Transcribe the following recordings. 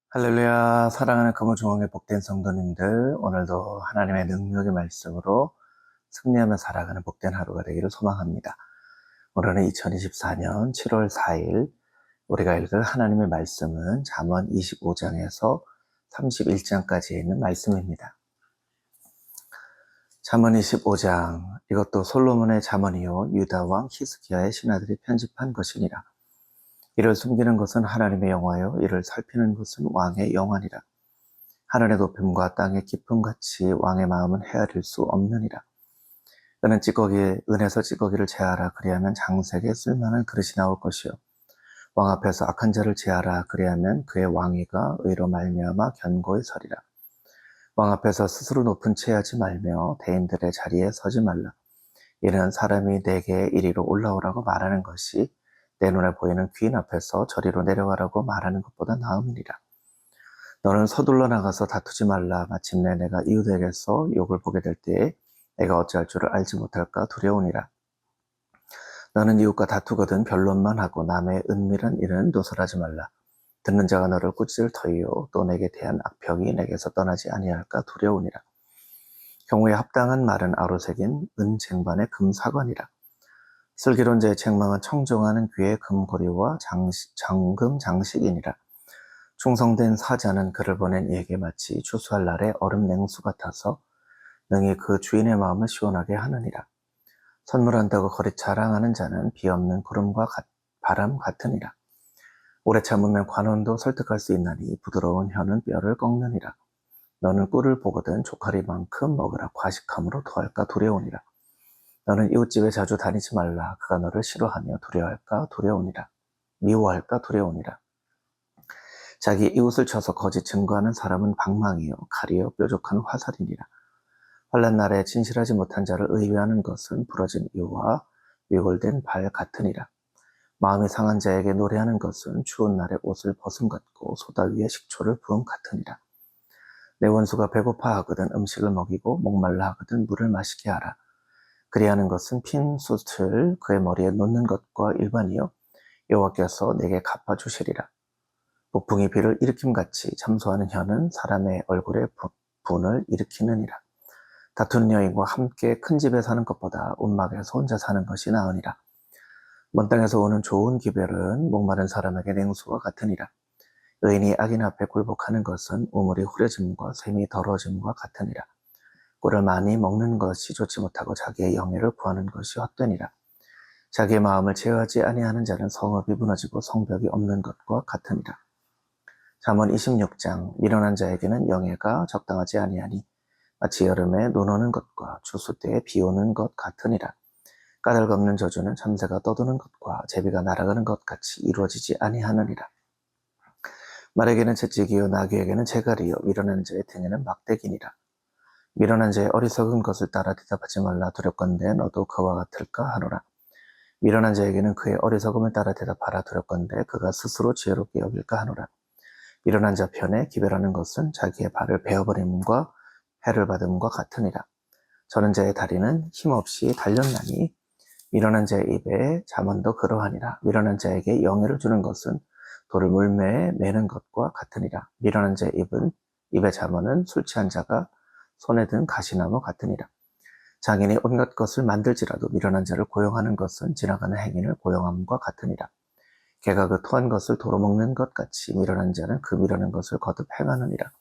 할렐루야, 사랑하는 금호중앙의 복된 성도님들, 오늘도 하나님의 능력의 말씀으로 승리하며 살아가는 복된 하루가 되기를 소망합니다. 오늘은 2024년 7월 4일 우리가 읽을 하나님의 말씀은 잠언 25장에서 31장까지 있는 말씀입니다. 잠언 25장, 이것도 솔로몬의 잠언이요 유다 왕 히스기야의 신하들이 편집한 것이니라. 이를 숨기는 것은 하나님의 영화요 이를 살피는 것은 왕의 영화니라. 하늘의 높임과 땅의 깊음같이 왕의 마음은 헤아릴 수 없느니라. 그는 은에서 찌꺼기를 제하라. 그리하면 장색에 쓸만한 그릇이 나올 것이요 왕 앞에서 악한 자를 제하라. 그리하면 그의 왕위가 의로 말미암아 견고히 서리라. 왕 앞에서 스스로 높은 채 하지 말며 대인들의 자리에 서지 말라. 이는 사람이 내게 이리로 올라오라고 말하는 것이 내 눈에 보이는 귀인 앞에서 저리로 내려가라고 말하는 것보다 나음이니라. 너는 서둘러 나가서 다투지 말라. 마침내 내가 이웃에게서 욕을 보게 될 때에 내가 어찌할 줄을 알지 못할까 두려우니라. 너는 이웃과 다투거든 변론만 하고 남의 은밀한 일은 노설하지 말라. 듣는 자가 너를 꾸짖을 터이요 또 내게 대한 악평이 내게서 떠나지 아니할까 두려우니라. 경우에 합당한 말은 아로새긴 은쟁반의 금사관이라. 슬기로운 자의 책망은 청정하는 귀의 금고리와 정금 장식이니라. 충성된 사자는 그를 보낸 이에게 마치 추수할 날의 얼음 냉수 같아서 능히 그 주인의 마음을 시원하게 하느니라. 선물한다고 거리 자랑하는 자는 비 없는 구름과 바람 같으니라. 오래 참으면 관원도 설득할 수 있나니 부드러운 혀는 뼈를 꺾느니라. 너는 꿀을 보거든 조카리만큼 먹으라. 과식함으로 더할까 두려우니라. 너는 이웃집에 자주 다니지 말라. 그가 너를 싫어하며 미워할까 두려우니라. 자기 이웃을 쳐서 거짓 증거하는 사람은 방망이요 칼이요 뾰족한 화살이니라. 환난 날에 진실하지 못한 자를 의뢰하는 것은 부러진 이와 위골된 발 같으니라. 마음이 상한 자에게 노래하는 것은 추운 날에 옷을 벗음 같고 소다 위에 식초를 부음 같으니라. 내 원수가 배고파하거든 음식을 먹이고 목말라 하거든 물을 마시게 하라. 그리하는 것은 핀 숯을 그의 머리에 놓는 것과 일반이요 여호와께서 내게 갚아주시리라. 북풍이 비를 일으킴같이 참소하는 혀는 사람의 얼굴에 분을 일으키느니라. 다투는 여인과 함께 큰 집에 사는 것보다 움막에서 혼자 사는 것이 나으니라. 먼 땅에서 오는 좋은 기별은 목마른 사람에게 냉수와 같으니라. 의인이 악인 앞에 굴복하는 것은 우물이 후려짐과 샘이 더러짐과 같으니라. 꿀을 많이 먹는 것이 좋지 못하고 자기의 영예를 구하는 것이 헛되니라. 자기의 마음을 제어하지 아니하는 자는 성읍이 무너지고 성벽이 없는 것과 같으니라. 잠언 26장, 미련한 자에게는 영예가 적당하지 아니하니 마치 여름에 눈 오는 것과 추수 때에 비 오는 것 같으니라. 까닭없는 저주는 참새가 떠도는 것과 제비가 날아가는 것 같이 이루어지지 아니하느니라. 말에게는 채찍이요 나귀에게는 재갈이요 미련한 자의 등에는 막대기니라. 미련한 자의 어리석은 것을 따라 대답하지 말라. 두렵건대 너도 그와 같을까 하노라. 미련한 자에게는 그의 어리석음을 따라 대답하라. 두렵건대 그가 스스로 지혜롭게 여길까 하노라. 미련한 자 편에 기별하는 것은 자기의 발을 베어버림과 해를 받음과 같으니라. 저는 자의 다리는 힘없이 달렸나니 미련한 자의 입에 잠언도 그러하니라. 미련한 자에게 영예를 주는 것은 돌을 물매에 매는 것과 같으니라. 미련한 자의 입의 잠언은 술 취한 자가 손에 든 가시나무 같으니라. 장인이 온갖 것을 만들지라도 미련한 자를 고용하는 것은 지나가는 행인을 고용함과 같으니라. 개가 그 토한 것을 도로 먹는 것 같이 미련한 자는 그 미련한 것을 거듭 행하느니라.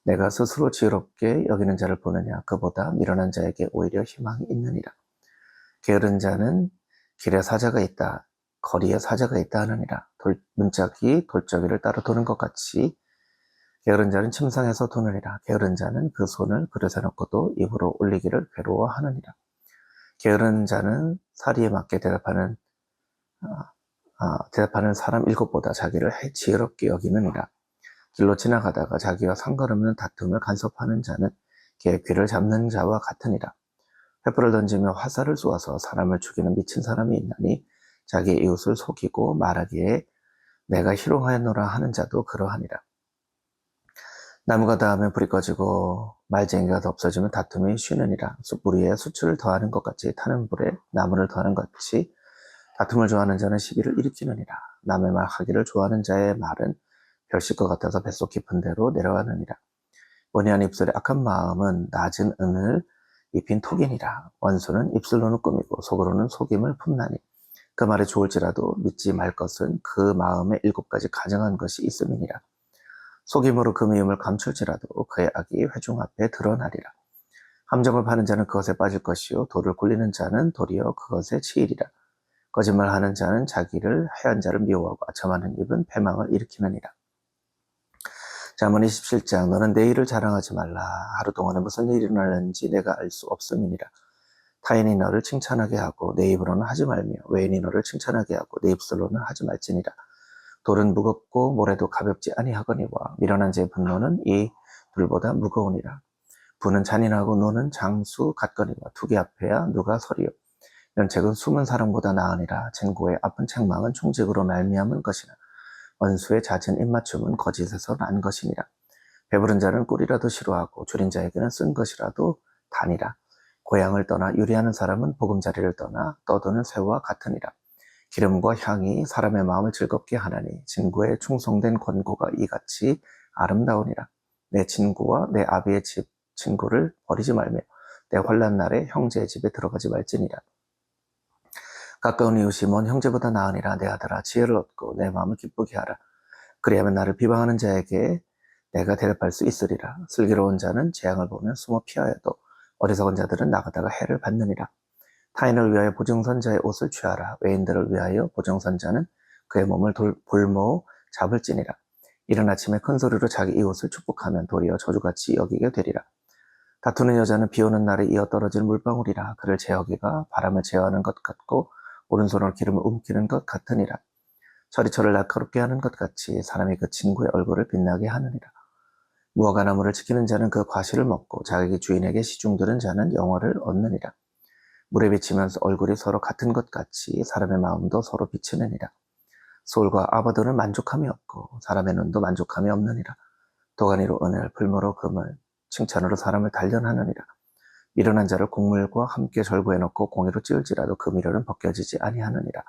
내가 스스로 지혜롭게 여기는 자를 보느냐 그보다 미련한 자에게 오히려 희망이 있느니라. 게으른 자는 길에 사자가 있다 거리에 사자가 있다 하느니라. 문짝이 돌적이를 따라 도는 것 같이 게으른 자는 침상에서 도느니라. 게으른 자는 그 손을 그릇에 넣고도 입으로 올리기를 괴로워하느니라. 게으른 자는 사리에 맞게 대답하는 사람 일곱보다 자기를 지혜롭게 여기느니라. 길로 지나가다가 자기와 상관없는 다툼을 간섭하는 자는 개의 귀를 잡는 자와 같으니라. 횃불을 던지며 화살을 쏘아서 사람을 죽이는 미친 사람이 있나니 자기의 이웃을 속이고 말하기에 내가 희롱하였노라 하는 자도 그러하니라. 나무가 닿으면 불이 꺼지고 말쟁이가 없어지면 다툼이 쉬느니라. 숯불 위에 수출을 더하는 것 같이 타는 불에 나무를 더하는 것 같이 다툼을 좋아하는 자는 시비를 일으키느니라. 남의 말 하기를 좋아하는 자의 말은 별식 것 같아서 뱃속 깊은 데로 내려가느니라. 원이한 입술의 악한 마음은 낮은 은을 입힌 톡이니라. 원수는 입술로는 꾸미고 속으로는 속임을 품나니 그 말이 좋을지라도 믿지 말 것은 그 마음에 7가지 가증한 것이 있음이니라. 속임으로 그 미움을 감출지라도 그의 악이 회중 앞에 드러나리라. 함정을 파는 자는 그것에 빠질 것이요 돌을 굴리는 자는 도리어 그것에 치이리라. 거짓말하는 자는 자기를 해한 자를 미워하고 아첨하는 입은 패망을 일으키느니라. 잠언 27장 너는 내일을 자랑하지 말라. 하루 동안에 무슨 일이 일어나는지 내가 알 수 없음이니라. 타인이 너를 칭찬하게 하고 내 입으로는 하지 말며 외인이 너를 칭찬하게 하고 내 입술로는 하지 말지니라. 돌은 무겁고 모래도 가볍지 아니하거니와 미련한 자의 분노는 이 둘보다 무거우니라. 부는 잔인하고 노는 장수 같거니와 투기 앞에야 누가 서리요. 면책은 숨은 사람보다 나으니라. 친구의 아픈 책망은 총직으로 말미암은 것이나 원수의 잦은 입맞춤은 거짓에서 난 것이니라. 배부른 자는 꿀이라도 싫어하고 줄인 자에게는 쓴 것이라도 다니라. 고향을 떠나 유리하는 사람은 보금자리를 떠나 떠도는 새와 같으니라. 기름과 향이 사람의 마음을 즐겁게 하나니 친구의 충성된 권고가 이같이 아름다우니라. 내 친구와 내 아비의 집 친구를 버리지 말며 내 환난 날에 형제의 집에 들어가지 말지니라. 가까운 이웃이 먼 형제보다 나으니라. 내 아들아 지혜를 얻고 내 마음을 기쁘게 하라. 그리하면 나를 비방하는 자에게 내가 대답할 수 있으리라. 슬기로운 자는 재앙을 보면 숨어 피하여도 어리석은 자들은 나가다가 해를 받느니라. 타인을 위하여 보증선자의 옷을 취하라. 외인들을 위하여 보증선자는 그의 몸을 볼모 잡을지니라. 이른 아침에 큰 소리로 자기 이웃을 축복하면 도리어 저주같이 여기게 되리라. 다투는 여자는 비 오는 날에 이어 떨어질 물방울이라. 그를 제어기가 바람을 제어하는 것 같고 오른손으로 기름을 움키는 것 같으니라. 서리철을 날카롭게 하는 것 같이 사람이 그 친구의 얼굴을 빛나게 하느니라. 무화과 나무를 지키는 자는 그 과실을 먹고 자기 주인에게 시중 들은 자는 영화를 얻느니라. 물에 비치면서 얼굴이 서로 같은 것 같이 사람의 마음도 서로 비치느니라. 소울과 아바도는 만족함이 없고 사람의 눈도 만족함이 없느니라. 도가니로 은을 불모로 금을 칭찬으로 사람을 단련하느니라. 미련한 자를 곡물과 함께 절구해 놓고 공의로 찌을지라도 그 미련은 벗겨지지 아니하느니라.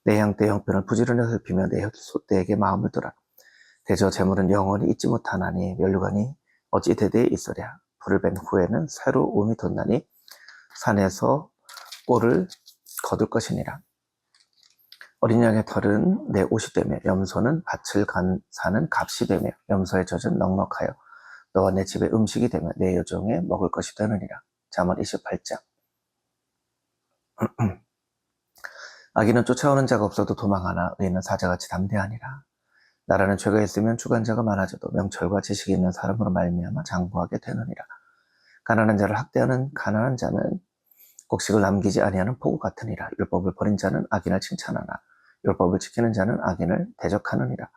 내 양떼의 형편을 부지런히 살피며 내 소떼에게 마음을 두라. 대저 재물은 영원히 잊지 못하나니 면류관이 어찌 대대에 있으랴. 불을 뺀 후에는 새로 움이 돋나니 산에서 꼴을 거둘 것이니라. 어린 양의 털은 내 옷이 되며 염소는 밭을 사는 값이 되며 염소의 젖은 넉넉하여 너와 내 집의 음식이 되며 내 여종의 먹을 것이 되느니라. 잠언 28장 악인은 쫓아오는 자가 없어도 도망하나 의인은 사자같이 담대하니라. 나라는 죄가 있으면 주관자가 많아져도 명철과 지식이 있는 사람으로 말미암아 장구하게 되느니라. 가난한 자를 학대하는 가난한 자는 곡식을 남기지 아니하는 포구 같으니라. 율법을 버린 자는 악인을 칭찬하나 율법을 지키는 자는 악인을 대적하느니라.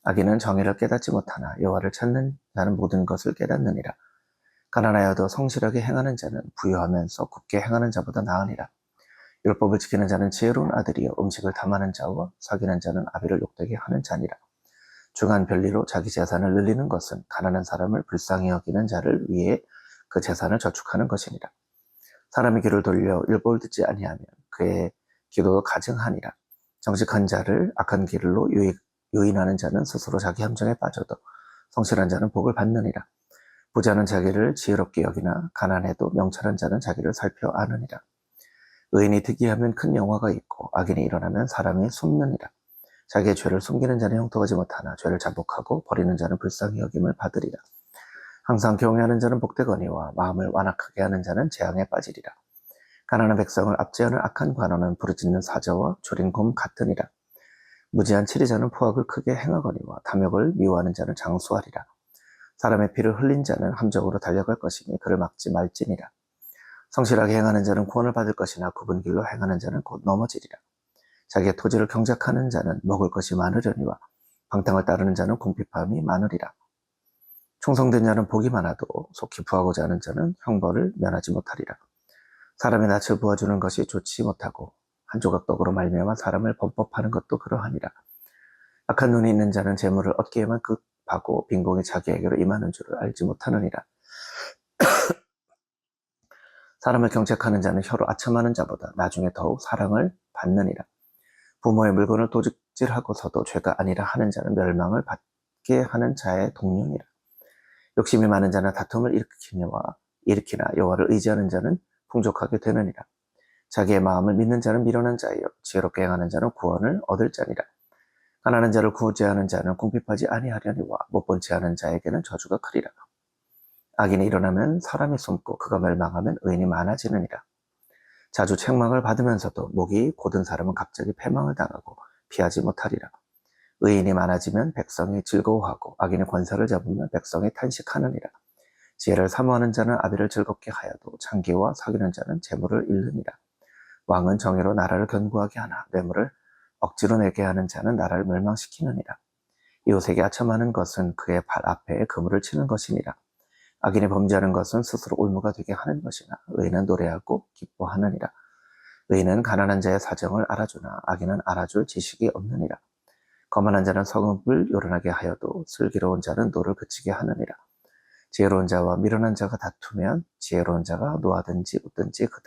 악인은 정의를 깨닫지 못하나 여호와를 찾는 자는 모든 것을 깨닫느니라. 가난하여도 성실하게 행하는 자는 부유하면서 굳게 행하는 자보다 나으니라. 율법을 지키는 자는 지혜로운 아들이요 음식을 탐하는 자와 사귀는 자는 아비를 욕되게 하는 자니라. 중한 별리로 자기 재산을 늘리는 것은 가난한 사람을 불쌍히 여기는 자를 위해 그 재산을 저축하는 것이니라. 사람의 귀를 돌려 율법을 듣지 아니하면 그의 기도도 가증하니라. 정직한 자를 악한 길로 유인하는 자는 스스로 자기 함정에 빠져도 성실한 자는 복을 받느니라. 부자는 자기를 지혜롭게 여기나 가난해도 명철한 자는 자기를 살펴 아느니라. 의인이 득이하면 큰 영화가 있고 악인이 일어나면 사람이 숨느니라. 자기의 죄를 숨기는 자는 형통하지 못하나 죄를 자복하고 버리는 자는 불쌍히 여김을 받으리라. 항상 경외하는 자는 복되거니와 마음을 완악하게 하는 자는 재앙에 빠지리라. 가난한 백성을 압제하는 악한 관원은 부르짖는 사자와 조린 곰 같으니라. 무지한 치리자는 포악을 크게 행하거니와 탐욕을 미워하는 자는 장수하리라. 사람의 피를 흘린 자는 함정으로 달려갈 것이니 그를 막지 말지니라. 성실하게 행하는 자는 구원을 받을 것이나 굽은 길로 행하는 자는 곧 넘어지리라. 자기의 토지를 경작하는 자는 먹을 것이 많으려니와 방탕을 따르는 자는 궁핍함이 많으리라. 충성된 자는 복이 많아도 속히 부하고자 하는 자는 형벌을 면하지 못하리라. 사람의 낯을 부어주는 것이 좋지 못하고 한 조각 떡으로 말미암아 사람을 범법하는 것도 그러하니라. 악한 눈이 있는 자는 재물을 얻기에만 급하고 빈공이 자기에게로 임하는 줄을 알지 못하느니라. 사람을 경책하는 자는 혀로 아첨하는 자보다 나중에 더욱 사랑을 받느니라. 부모의 물건을 도둑질하고서도 죄가 아니라 하는 자는 멸망을 받게 하는 자의 동료니라. 욕심이 많은 자는 다툼을 일으키나 여호와를 의지하는 자는 풍족하게 되느니라. 자기의 마음을 믿는 자는 미련한 자이요 지혜롭게 행하는 자는 구원을 얻을 자니라. 가난한 자를 구제하는 자는 궁핍하지 아니하려니와 못본 채 하는 자에게는 저주가 크리라. 악인이 일어나면 사람이 숨고 그가 멸망하면 의인이 많아지느니라. 자주 책망을 받으면서도 목이 곧은 사람은 갑자기 패망을 당하고 피하지 못하리라. 의인이 많아지면 백성이 즐거워하고 악인의 권세를 잡으면 백성이 탄식하느니라. 지혜를 사모하는 자는 아비를 즐겁게 하여도 창기와 사귀는 자는 재물을 잃느니라. 왕은 정의로 나라를 견고하게 하나 뇌물을 억지로 내게 하는 자는 나라를 멸망시키느니라. 이웃에게 아첨하는 것은 그의 발 앞에 그물을 치는 것이니라. 악인이 범죄하는 것은 스스로 올무가 되게 하는 것이나 의인은 노래하고 기뻐하느니라. 의인은 가난한 자의 사정을 알아주나 악인은 알아줄 지식이 없느니라. 거만한 자는 성읍을 요란하게 하여도 슬기로운 자는 노를 그치게 하느니라. 지혜로운 자와 미련한 자가 다투면 지혜로운 자가 노하든지 웃든지 그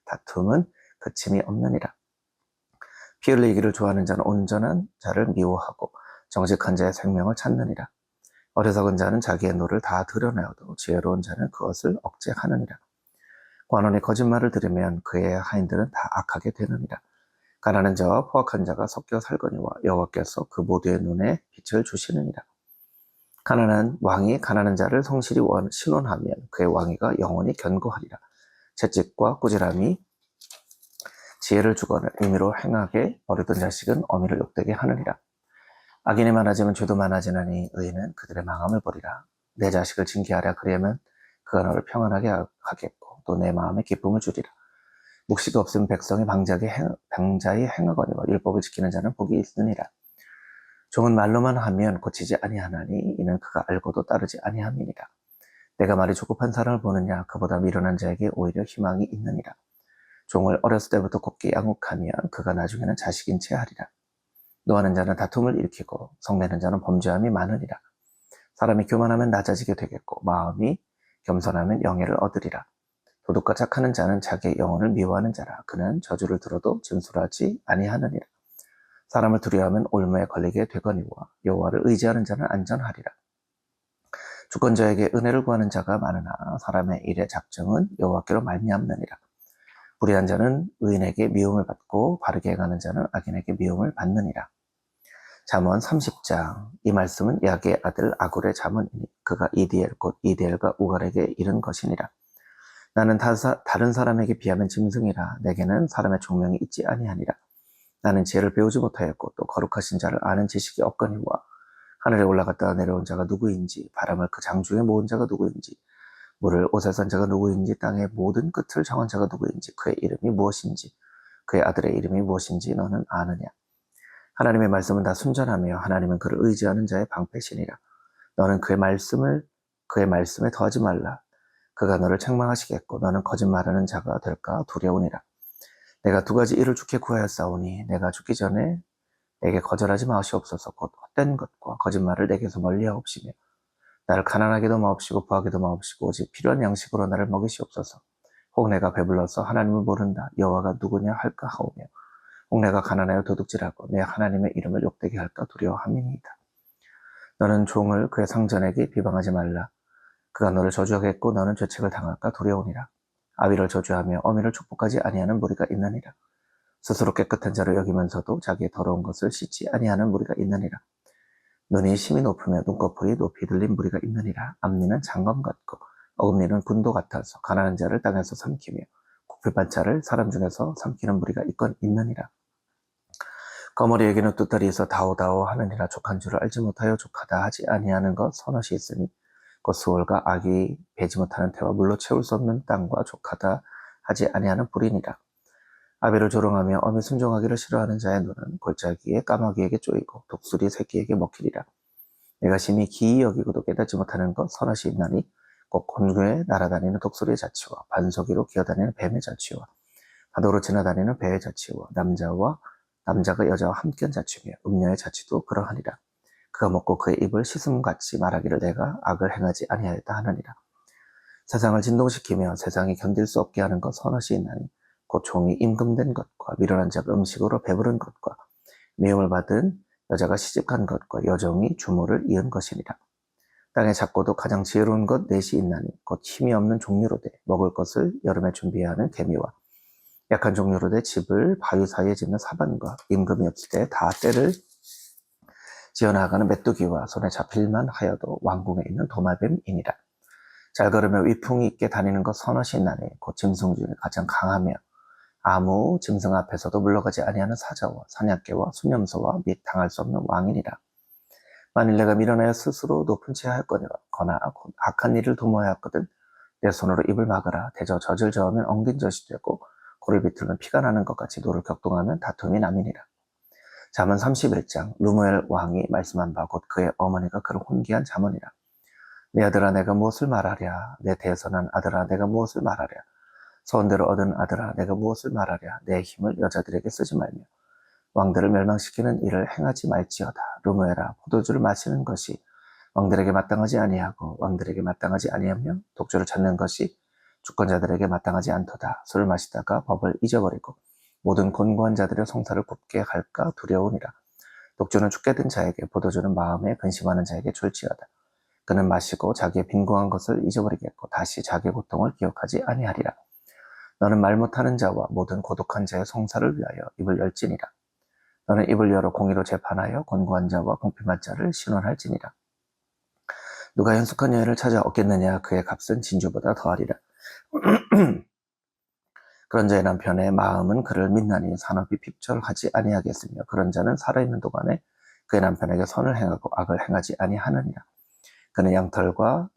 다툼은 그침이 없느니라. 피 흘리기를 좋아하는 자는 온전한 자를 미워하고 정직한 자의 생명을 찾느니라. 어리석은 자는 자기의 노를 다 드러내어도 지혜로운 자는 그것을 억제하느니라. 관원이 거짓말을 들으면 그의 하인들은 다 악하게 되느니라. 가난한 자와 포악한 자가 섞여 살거니와 여호와께서 그 모두의 눈에 빛을 주시느니라. 가난한 왕이 가난한 자를 성실히 신원하면 그의 왕위가 영원히 견고하리라. 채찍과 꾸지람이 지혜를 주거늘 임의로 행하게 버리던 자식은 어미를 욕되게 하느니라. 악인이 많아지면 죄도 많아지나니 의인은 그들의 망함을 보리라. 내 자식을 징계하랴 그리하면 그가 너를 평안하게 하겠고 또 내 마음에 기쁨을 주리라. 묵시가 없으면 백성이 방자히 행하거니와 율법을 지키는 자는 복이 있으니라. 종은 말로만 하면 고치지 아니하나니 이는 그가 알고도 따르지 아니함이니라. 내가 말이 조급한 사람을 보느냐 그보다 미련한 자에게 오히려 희망이 있느니라. 종을 어렸을 때부터 곱게 양육하면 그가 나중에는 자식인 채 하리라. 노하는 자는 다툼을 일으키고 성내는 자는 범죄함이 많으니라. 사람이 교만하면 낮아지게 되겠고 마음이 겸손하면 영예를 얻으리라. 도둑과 착하는 자는 자기의 영혼을 미워하는 자라. 그는 저주를 들어도 진술하지 아니하느니라. 사람을 두려워하면 올무에 걸리게 되거니와 여호와를 의지하는 자는 안전하리라. 주권자에게 은혜를 구하는 자가 많으나 사람의 일의 작정은 여호와께로 말미암느니라. 불의한 자는 의인에게 미움을 받고 바르게 행하는 자는 악인에게 미움을 받느니라. 잠언 30장. 이 말씀은 야게의 아들 아굴의 잠언이니 그가 이디엘 곧 이디엘과 우갈에게 이른 것이니라. 나는 다른 사람에게 비하면 짐승이라. 내게는 사람의 총명이 있지 아니하니라. 나는 지혜를 배우지 못하였고 또 거룩하신 자를 아는 지식이 없거니와 하늘에 올라갔다가 내려온 자가 누구인지 바람을 그 장중에 모은 자가 누구인지 물을 옷에 선 자가 누구인지 땅의 모든 끝을 정한 자가 누구인지 그의 이름이 무엇인지 그의 아들의 이름이 무엇인지 너는 아느냐. 하나님의 말씀은 다 순전하며 하나님은 그를 의지하는 자의 방패시니라. 너는 그의 말씀에 더하지 말라. 그가 너를 책망하시겠고 너는 거짓말하는 자가 될까 두려우니라. 내가 두 가지 일을 주께 구하였사오니 내가 죽기 전에 내게 거절하지 마시옵소서. 곧 헛된 것과 거짓말을 내게서 멀리하옵시며 나를 가난하게도 마옵시고 부하게도 마옵시고 오직 필요한 양식으로 나를 먹이시옵소서. 혹 내가 배불러서 하나님을 모른다 여호와가 누구냐 할까 하오며 혹 내가 가난하여 도둑질하고 내 하나님의 이름을 욕되게 할까 두려워함이니이다. 너는 종을 그의 상전에게 비방하지 말라. 그가 너를 저주하겠고 너는 죄책을 당할까 두려우니라. 아비를 저주하며 어미를 축복하지 아니하는 무리가 있느니라. 스스로 깨끗한 자를 여기면서도 자기의 더러운 것을 씻지 아니하는 무리가 있느니라. 눈이 심히 높으며 눈꺼풀이 높이 들린 무리가 있느니라. 앞니는 장검 같고 어금니는 군도 같아서 가난한 자를 땅에서 삼키며 궁핍한 자를 사람 중에서 삼키는 무리가 있느니라. 거머리에게는 뚜다리 있어 다오다오 하느니라. 족한 줄을 알지 못하여 족하다 하지 아니하는 것 서너시 있으니 곧 수월과 악이 배지 못하는 태와 물로 채울 수 없는 땅과 족하다 하지 아니하는 불이니라. 아비를 조롱하며 어미 순종하기를 싫어하는 자의 눈은 골짜기에 까마귀에게 쪼이고 독수리 새끼에게 먹히리라. 내가 심히 기이 여기고도 깨닫지 못하는 것 서너시 있나니 곧 곤궁에 날아다니는 독수리의 자취와 반석이로 기어다니는 뱀의 자취와 바다로 지나다니는 배의 자취와 남자가 여자와 함께한 자취며 음녀의 자취도 그러하니라. 그가 먹고 그의 입을 씻음같이 말하기를 내가 악을 행하지 아니하였다 하느니라. 세상을 진동시키며 세상이 견딜 수 없게 하는 것 서너시 있나니 곧 종이 임금된 것과 미련한 자가 음식으로 배부른 것과 미움을 받은 여자가 시집간 것과 여종이 주모를 이은 것이니라. 땅에 작고도 가장 지혜로운 것 넷이 있나니 곧 힘이 없는 종류로되 먹을 것을 여름에 준비해야 하는 개미와 약한 종류로되 집을 바위 사이에 짓는 사반과 임금이 없을 때 다 때를 지어나가는 메뚜기와 손에 잡힐만 하여도 왕궁에 있는 도마뱀이니라. 잘 걸으며 위풍이 있게 다니는 것 서너시 있나니 곧 짐승 중에 가장 강하며 아무 짐승 앞에서도 물러가지 아니하는 사자와 사냥개와 수념소와 및 당할 수 없는 왕이니라. 만일 내가 밀어내어 스스로 높은 채 하였거니와 거나 악한 일을 도모하여 했거든 내 손으로 입을 막으라. 대저 젖을 저으면 엉긴 젖이 되고 코를 비틀면 피가 나는 것 같이 노를 격동하면 다툼이 남이니라. 잠언 31장 루무엘 왕이 말씀한 바 곧 그의 어머니가 그를 혼기한 잠언이라. 내 아들아 내가 무엇을 말하랴. 내 대선한 아들아 내가 무엇을 말하랴. 소원대로 얻은 아들아 내가 무엇을 말하랴. 내 힘을 여자들에게 쓰지 말며 왕들을 멸망시키는 일을 행하지 말지어다. 루무엘아 포도주를 마시는 것이 왕들에게 마땅하지 아니하고 왕들에게 마땅하지 아니하며 독주를 찾는 것이 주권자들에게 마땅하지 않도다. 술을 마시다가 법을 잊어버리고 모든 곤고한 자들의 송사를 굽게 할까 두려우니라. 독주는 죽게 든 자에게 포도주는 마음에 근심하는 자에게 졸지어다. 그는 마시고 자기의 빈궁한 것을 잊어버리겠고 다시 자기의 고통을 기억하지 아니하리라. 너는 말 못하는 자와 모든 고독한 자의 송사를 위하여 입을 열지니라. 너는 입을 열어 공의로 재판하여 곤고한 자와 공평한 자를 신원할지니라. 누가 현숙한 여인을 찾아 얻겠느냐. 그의 값은 진주보다 더하리라. 그런 자의 남편의 마음은 그를 믿나니 산업이 핍절하지 아니하겠으며 그런 자는 살아있는 동안에 그의 남편에게 선을 행하고 악을 행하지 아니하느니라. 그는 양털과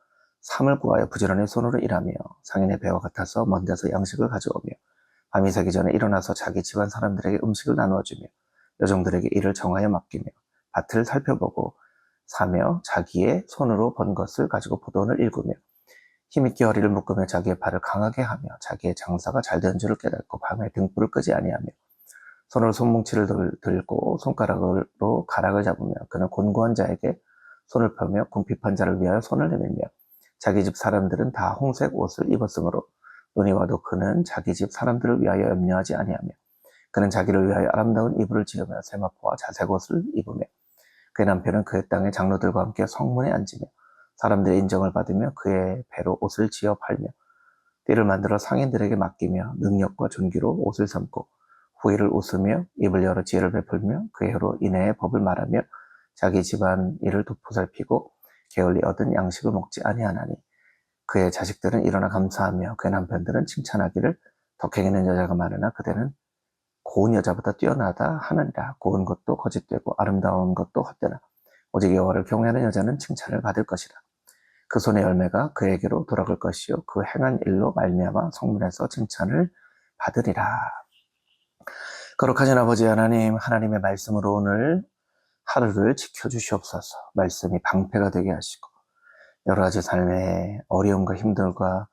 삼을 구하여 부지런히 손으로 일하며 상인의 배와 같아서 먼 데서 양식을 가져오며 밤이 새기 전에 일어나서 자기 집안 사람들에게 음식을 나누어주며 여종들에게 일을 정하여 맡기며 밭을 살펴보고 사며 자기의 손으로 번 것을 가지고 포도원을 일구며 힘있게 허리를 묶으며 자기의 발을 강하게 하며 자기의 장사가 잘 되는 줄을 깨닫고 밤에 등불을 끄지 아니하며 손으로 손뭉치를 들고 손가락으로 가락을 잡으며 그는 곤고한 자에게 손을 펴며 궁핍한 자를 위하여 손을 내밀며 자기 집 사람들은 다 홍색 옷을 입었으므로 눈이 와도 그는 자기 집 사람들을 위하여 염려하지 아니하며 그는 자기를 위하여 아름다운 이불을 지으며 세마포와 자색 옷을 입으며 그의 남편은 그의 땅의 장로들과 함께 성문에 앉으며 사람들의 인정을 받으며 그의 배로 옷을 지어 팔며 띠를 만들어 상인들에게 맡기며 능력과 존귀로 옷을 삼고 후일을 웃으며 입을 열어 지혜를 베풀며 그의 혀로 인해의 법을 말하며 자기 집안 일을 도포살피고 게을리 얻은 양식을 먹지 아니하나니 그의 자식들은 일어나 감사하며 그의 남편들은 칭찬하기를 덕행있는 여자가 많으나 그대는 고운 여자보다 뛰어나다 하느니라. 고운 것도 거짓되고 아름다운 것도 헛되나 오직 여호와를 경외하는 여자는 칭찬을 받을 것이라. 그 손의 열매가 그에게로 돌아갈 것이요 그 행한 일로 말미암아 성문에서 칭찬을 받으리라. 거룩하신 아버지 하나님, 하나님의 말씀으로 오늘 하루를 지켜주시옵소서. 말씀이 방패가 되게 하시고 여러 가지 삶의 어려움과 힘들과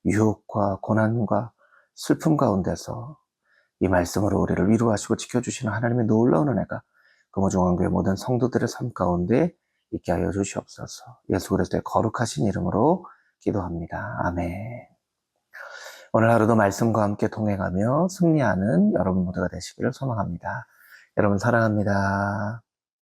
유혹과 고난과 슬픔 가운데서 이 말씀으로 우리를 위로하시고 지켜주시는 하나님의 놀라운 은혜가 금호중앙교회 모든 성도들의 삶 가운데 있게 하여 주시옵소서. 예수 그리스도의 거룩하신 이름으로 기도합니다. 아멘. 오늘 하루도 말씀과 함께 동행하며 승리하는 여러분 모두가 되시기를 소망합니다. 여러분 사랑합니다.